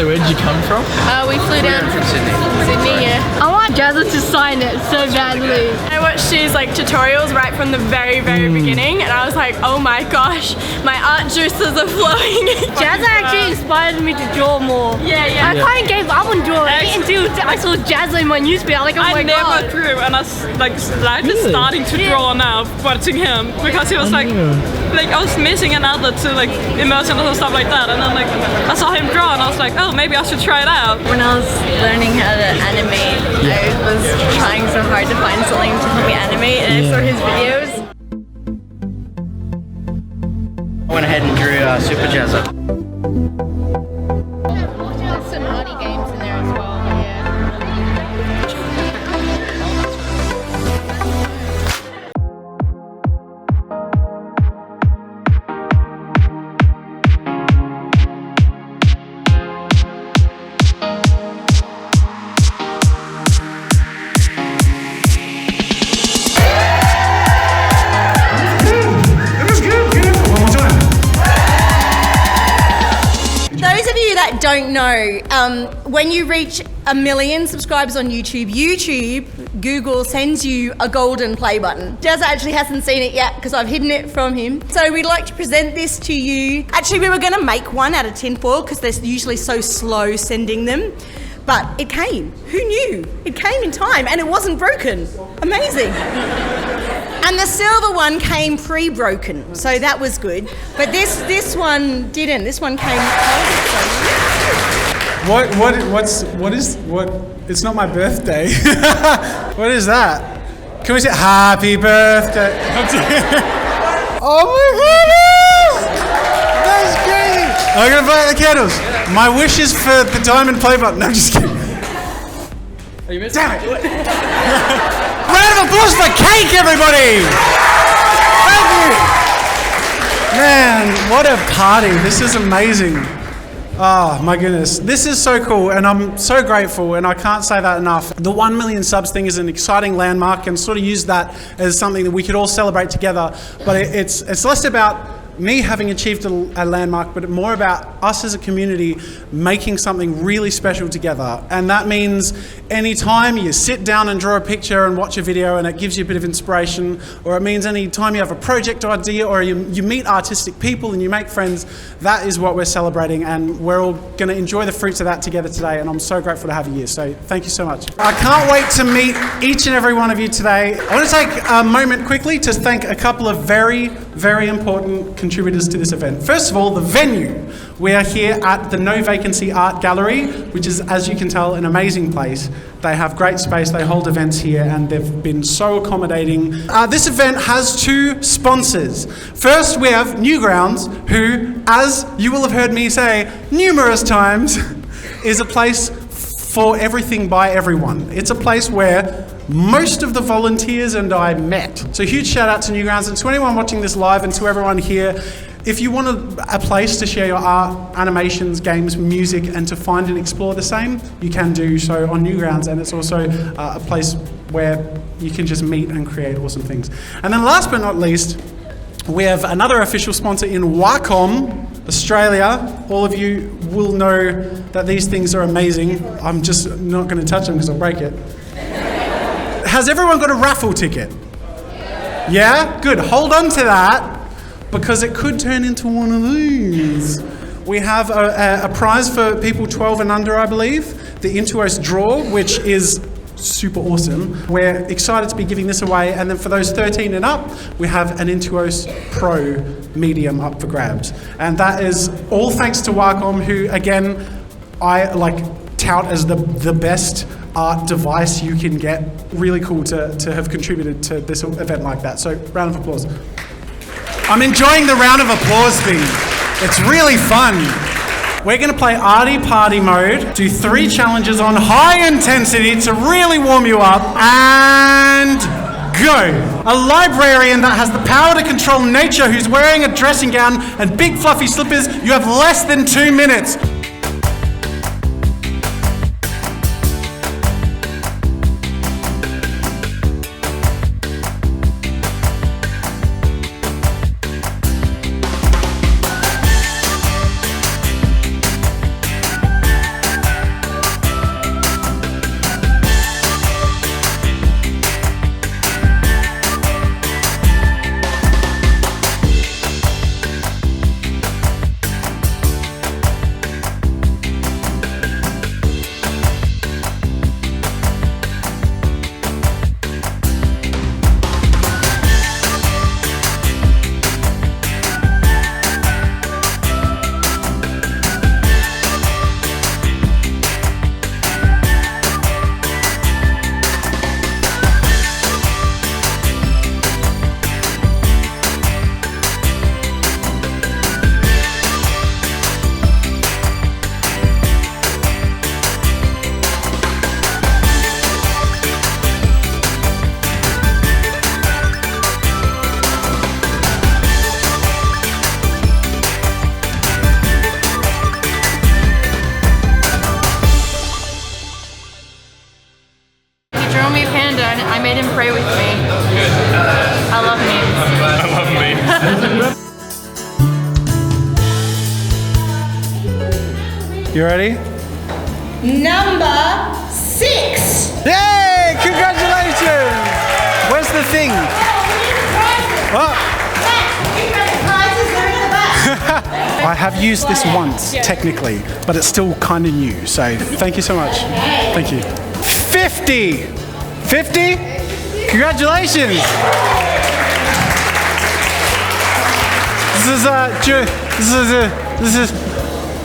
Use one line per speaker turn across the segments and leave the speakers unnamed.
So where'd you come from?
We flew down
from Sydney.
Sydney, yeah. I want JAZZA'S to sign it so badly.
I watched his like tutorials right from the very beginning, and I was like, oh my gosh, my art juices are flowing.
JAZZA actually inspired me to draw more.
Yeah.
I kind of gave up on drawing until I saw JAZZA in my newspaper. Like, oh my god.
I never drew, and I was like just starting to draw now, watching him, because he was like I was missing another to like immersion and stuff like that, and then like I saw him draw, and I was like, oh, maybe I should try it out.
When I was learning how to animate, I was trying so hard to find something to help me animate, and I saw his videos.
I went ahead and drew Super Jazza.
There's some Arty games in there as well, yeah.
Those of you that don't know, when you reach 1 million subscribers on YouTube, Google sends you a golden play button. Jazza actually hasn't seen it yet because I've hidden it from him. So we'd like to present this to you. Actually, we were going to make one out of tinfoil because they're usually so slow sending them. But it came. Who knew? It came in time and it wasn't broken. Amazing. And the silver one came pre-broken, so that was good. But this one didn't. This one came
What is it's not my birthday. What is that? Can we say happy birthday? Oh my goodness! That's great! I'm gonna light the candles. My wish is for the diamond play button. No, I'm just kidding.
Are you missing?
Damn it! Round of applause for cake, everybody! Thank you! Man, what a party. This is amazing. Oh my goodness. This is so cool and I'm so grateful and I can't say that enough. The 1 million subs thing is an exciting landmark and sort of use that as something that we could all celebrate together. But it's less about me having achieved a landmark, but more about us as a community making something really special together. And that means anytime you sit down and draw a picture and watch a video and it gives you a bit of inspiration, or it means anytime you have a project idea or you meet artistic people and you make friends, that is what we're celebrating, and we're all going to enjoy the fruits of that together today, and I'm so grateful to have you here. So thank you so much. I can't wait to meet each and every one of you today. I want to take a moment quickly to thank a couple of very, very important contributors to this event. First of all, the venue. We are here at the No Vacancy Art Gallery, which is, as you can tell, an amazing place. They have great space, they hold events here, and they've been so accommodating. This event has two sponsors. First, we have Newgrounds, who, as you will have heard me say numerous times, is a place for everything by everyone. It's a place where most of the volunteers and I met. So huge shout out to Newgrounds and to anyone watching this live and to everyone here. If you want a place to share your art, animations, games, music, and to find and explore the same, you can do so on Newgrounds, and it's also a place where you can just meet and create awesome things. And then last but not least, we have another official sponsor in Wacom, Australia. All of you will know that these things are amazing. I'm just not going to touch them because I'll break it. Has everyone got a raffle ticket? Yeah? Good. Hold on to that, because it could turn into one of these. We have a prize for people 12 and under, I believe, the Intuos Draw, which is super awesome. We're excited to be giving this away, and then for those 13 and up, we have an Intuos Pro medium up for grabs. And that is all thanks to Wacom, who, again, I tout as the best art device you can get. Really cool to have contributed to this event like that. So, round of applause. I'm enjoying the round of applause thing. It's really fun. We're going to play Arty Party mode, do 3 challenges on high intensity to really warm you up, and go. A librarian that has the power to control nature, who's wearing a dressing gown and big fluffy slippers. You have less than 2 minutes. You ready?
Number 6.
Yay! Congratulations! Where's the thing? Oh. I have used this once, technically, but it's still kind of new, so thank you so much. Thank you. 50! 50? Congratulations!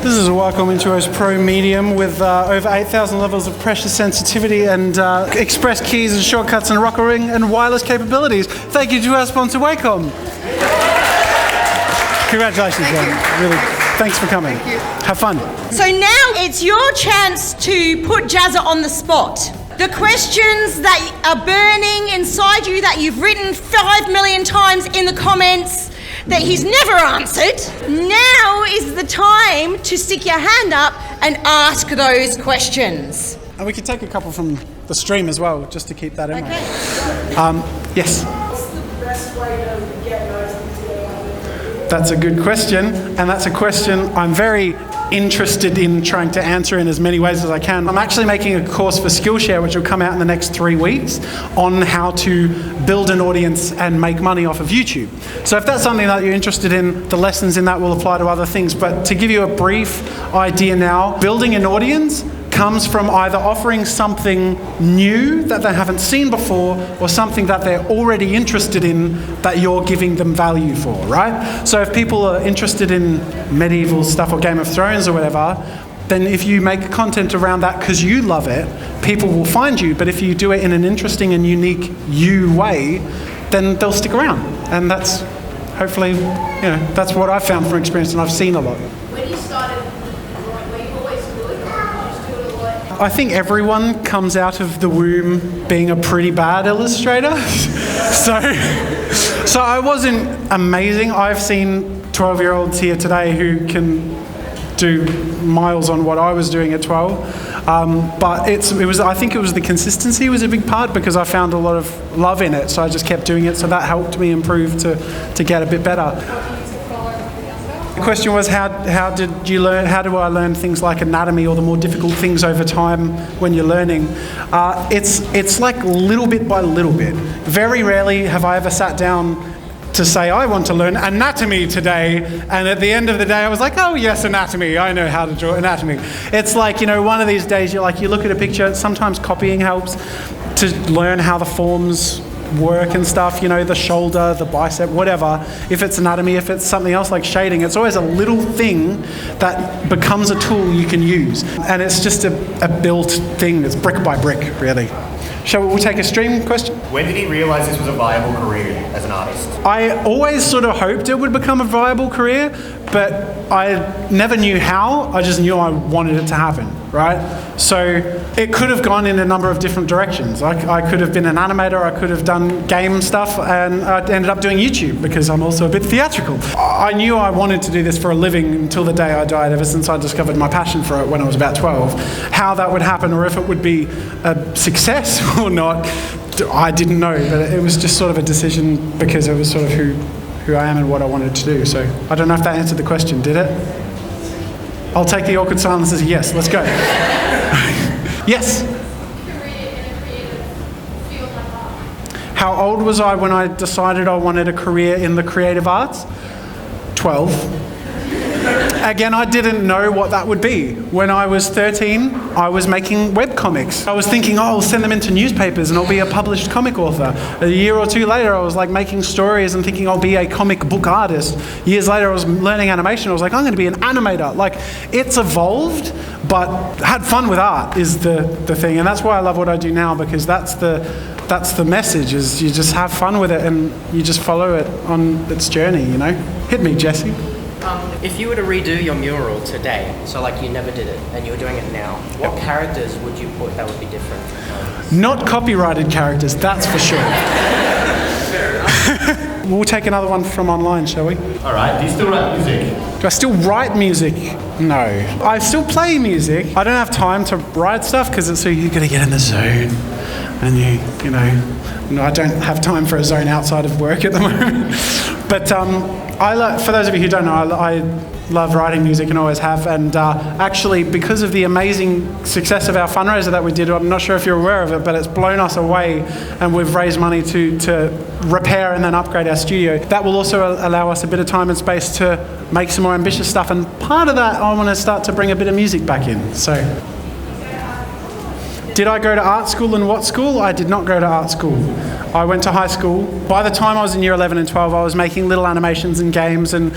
This is a Wacom Intuos Pro Medium with over 8,000 levels of pressure sensitivity and express keys and shortcuts and rocker ring and wireless capabilities. Thank you to our sponsor Wacom. Congratulations, Jen. Really, thanks for coming. Have fun.
So now it's your chance to put Jazza on the spot. The questions that are burning inside you that you've written 5 million times in the comments that he's never answered. Now is the time to stick your hand up and ask those questions.
And we could take a couple from the stream as well, just to keep that in mind. Yes?
What's the best way to get those?
That's a good question, and that's a question I'm very interested in trying to answer in as many ways as I can. I'm actually making a course for Skillshare, which will come out in the next 3 weeks, on how to build an audience and make money off of YouTube. So if that's something that you're interested in, the lessons in that will apply to other things. But to give you a brief idea now, building an audience comes from either offering something new that they haven't seen before or something that they're already interested in that you're giving them value for, right? So if people are interested in medieval stuff or Game of Thrones or whatever, then if you make content around that because you love it, people will find you. But if you do it in an interesting and unique you way, then they'll stick around. And that's hopefully, you know, that's what I've found from experience, and I've seen a lot.
When you started, were you always good? Or did you just do it a lot?
I think everyone comes out of the womb being a pretty bad illustrator. So I wasn't amazing. I've seen 12-year-olds here today who can do miles on what I was doing at 12. But I think it was the consistency was a big part, because I found a lot of love in it. So I just kept doing it. So that helped me improve to get a bit better. The question was, how do I learn things like anatomy or the more difficult things over time when you're learning? It's like little bit by little bit. Very rarely have I ever sat down to say, I want to learn anatomy today, and at the end of the day I was like, oh yes, anatomy, I know how to draw anatomy. It's like, you know, one of these days you look at a picture, sometimes copying helps to learn how the forms work and stuff, you know, the shoulder, the bicep, whatever. If it's anatomy, if it's something else like shading, it's always a little thing that becomes a tool you can use. And it's just a built thing, it's brick by brick, really. We'll take a stream question.
When did he realise this was a viable career as an artist?
I always sort of hoped it would become a viable career, but I never knew how. I just knew I wanted it to happen, right? So it could have gone in a number of different directions. I could have been an animator, I could have done game stuff, and I ended up doing YouTube because I'm also a bit theatrical. I knew I wanted to do this for a living until the day I died, ever since I discovered my passion for it when I was about 12. How that would happen, or if it would be a success or not, I didn't know, but it was just sort of a decision because it was sort of who I am and what I wanted to do. So I don't know if that answered the question, did it? I'll take the awkward silence as a yes. Let's go. Yes? How old was I when I decided I wanted a career in the creative arts? 12. Again, I didn't know what that would be. When I was 13, I was making webcomics. I was thinking, oh, I'll send them into newspapers and I'll be a published comic author. A year or two later, I was like making stories and thinking I'll be a comic book artist. Years later, I was learning animation. I was like, I'm going to be an animator. Like, it's evolved, but had fun with art is the thing. And that's why I love what I do now, because that's the message, is you just have fun with it and you just follow it on its journey, you know? Hit me, Jesse.
If you were to redo your mural today, so like you never did it, and you were doing it now, what characters would you put that would be different?
Not copyrighted characters, that's for sure. We'll take another one from online, shall we?
All right, do you still write music?
Do I still write music? No. I still play music. I don't have time to write stuff because it's so you're going to get in the zone. And you know, I don't have time for a zone outside of work at the moment. But for those of you who don't know, love writing music and always have. And actually, because of the amazing success of our fundraiser that we did, I'm not sure if you're aware of it, but it's blown us away, and we've raised money to repair and then upgrade our studio. That will also allow us a bit of time and space to make some more ambitious stuff. And part of that, I want to start to bring a bit of music back in. So, did I go to art school, and what school? I did not go to art school. I went to high school. By the time I was in year 11 and 12, I was making little animations and games, and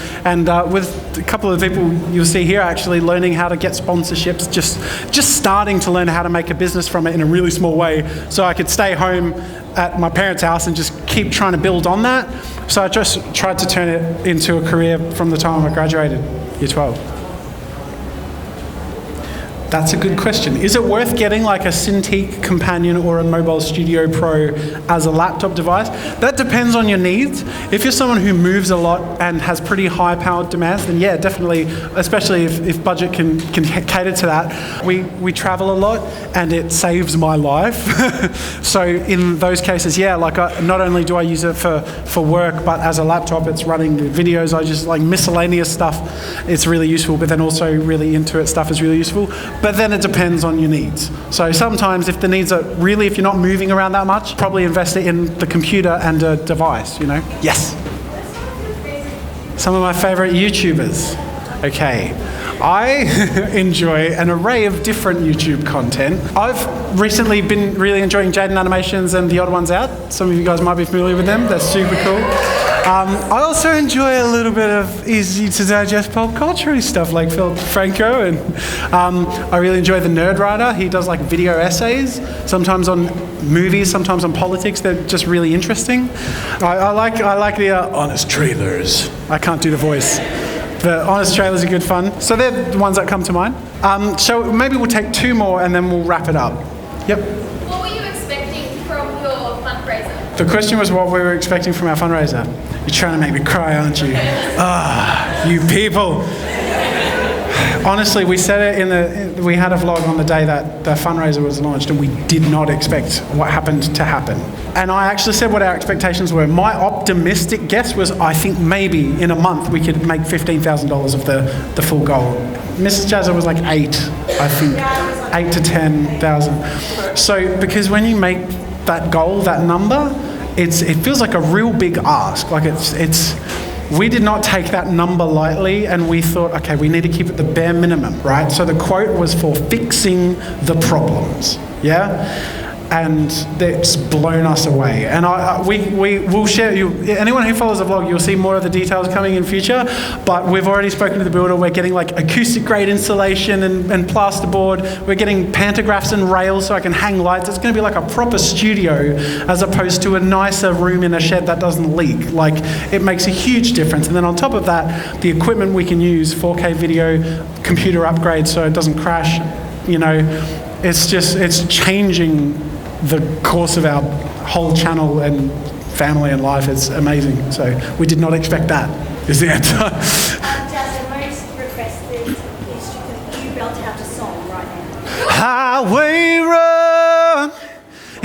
with a couple of people you'll see here actually learning how to get sponsorships, just starting to learn how to make a business from it in a really small way, so I could stay home at my parents' house and just keep trying to build on that. So I just tried to turn it into a career from the time I graduated, year 12. That's a good question. Is it worth getting like a Cintiq Companion or a Mobile Studio Pro as a laptop device? That depends on your needs. If you're someone who moves a lot and has pretty high powered demands, then yeah, definitely, especially if budget can cater to that. We travel a lot and it saves my life. So in those cases, yeah, like not only do I use it for work, but as a laptop, it's running videos, I just like miscellaneous stuff. It's really useful, but then also really into it stuff is really useful. But then it depends on your needs. So sometimes if the needs are really, if you're not moving around that much, probably invest it in the computer and a device, you know? Yes? Some of my favorite YouTubers. Okay. I enjoy an array of different YouTube content. I've recently been really enjoying Jaden Animations and The Odd Ones Out. Some of you guys might be familiar with them. They're super cool. I also enjoy a little bit of easy to digest pop culture stuff like Phil Franco, and I really enjoy The Nerd Writer. He does like video essays, sometimes on movies, sometimes on politics. They're just really interesting. I like the Honest Trailers. I can't do the voice. The Honest Trailers are good fun. So they're the ones that come to mind. So maybe we'll take two more and then we'll wrap it up. Yep.
What were you expecting from your fundraiser?
The question was what we were expecting from our fundraiser. You're trying to make me cry, aren't you? You people. Honestly, we said it we had a vlog on the day that the fundraiser was launched, and we did not expect what happened to happen. And I actually said what our expectations were. My optimistic guess was I think maybe in a month we could make $15,000 of the full goal. Mrs. Jazza was like 8, I think. 8 to 10,000. So because when you make that goal, that number, it feels like a real big ask. Like we did not take that number lightly, and we thought, okay, we need to keep it the bare minimum, right? So the quote was for fixing the problems, yeah? And that's blown us away. And we will share, anyone who follows the vlog, you'll see more of the details coming in future, but we've already spoken to the builder. We're getting like acoustic grade insulation and plasterboard. We're getting pantographs and rails so I can hang lights. It's gonna be like a proper studio as opposed to a nicer room in a shed that doesn't leak. Like, it makes a huge difference. And then on top of that, the equipment we can use, 4K video, computer upgrade so it doesn't crash, you know, it's changing the course of our whole channel and family and life. It's amazing. So we did not expect that, is the answer.
Jazza, most requested is you belt out a song right now.
Highway run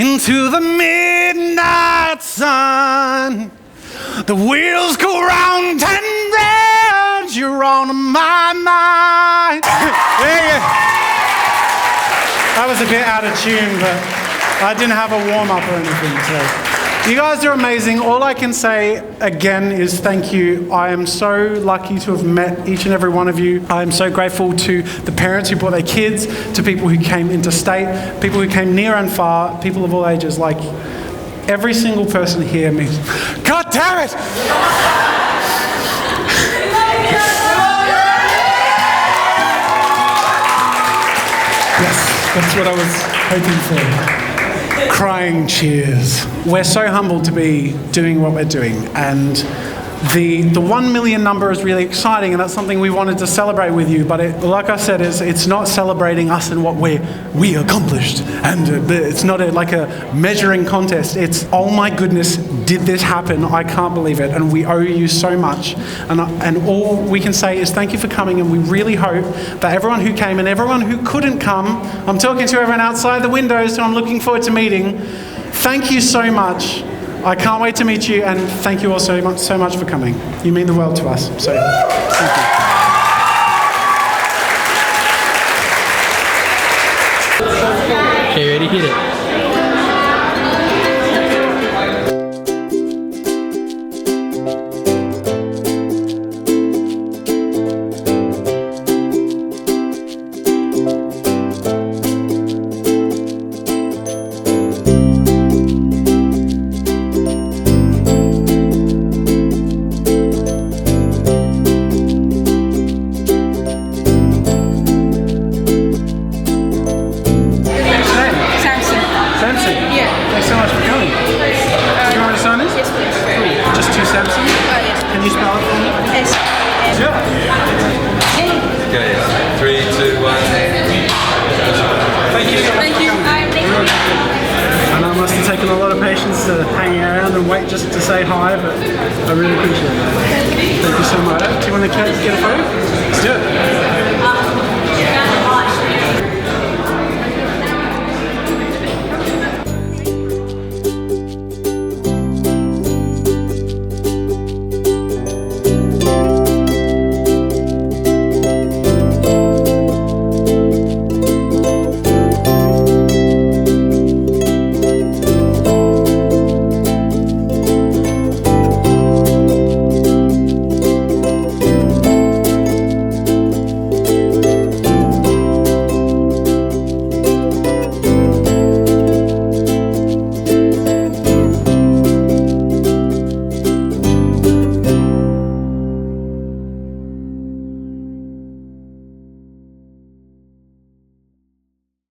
into the midnight sun. The wheels go round and round. You're on my mind. That was a bit out of tune, but I didn't have a warm-up or anything, so. You guys are amazing. All I can say, again, is thank you. I am so lucky to have met each and every one of you. I am so grateful to the parents who brought their kids, to people who came interstate, people who came near and far, people of all ages. Like, every single person here means, God damn it! Yes, that's what I was hoping for. Crying cheers. We're so humbled to be doing what we're doing, and the 1 million number is really exciting, and that's something we wanted to celebrate with you, but like I said, it's not celebrating us and what we accomplished, and it's not like a measuring contest. It's, oh my goodness, did this happen? I can't believe it, and we owe you so much, and all we can say is thank you for coming, and we really hope that everyone who came and everyone who couldn't come, I'm talking to everyone outside the windows who I'm looking forward to meeting, thank you so much. I can't wait to meet you, and thank you all so much for coming. You mean the world to us, so thank you.
Hit it.
Thanks so much for coming. Do you know what a son is?
Yes, please.
Cool. Just two Samson?
Yes.
Can you spell it for me?
S.
Sure.
Okay, 3, 2, 1.
Thank you.
Thank you.
I know it must have taken a lot of patience to hang around and wait just to say hi, but I really appreciate it. Thank you so much. Do you want to get a photo? Let's do it.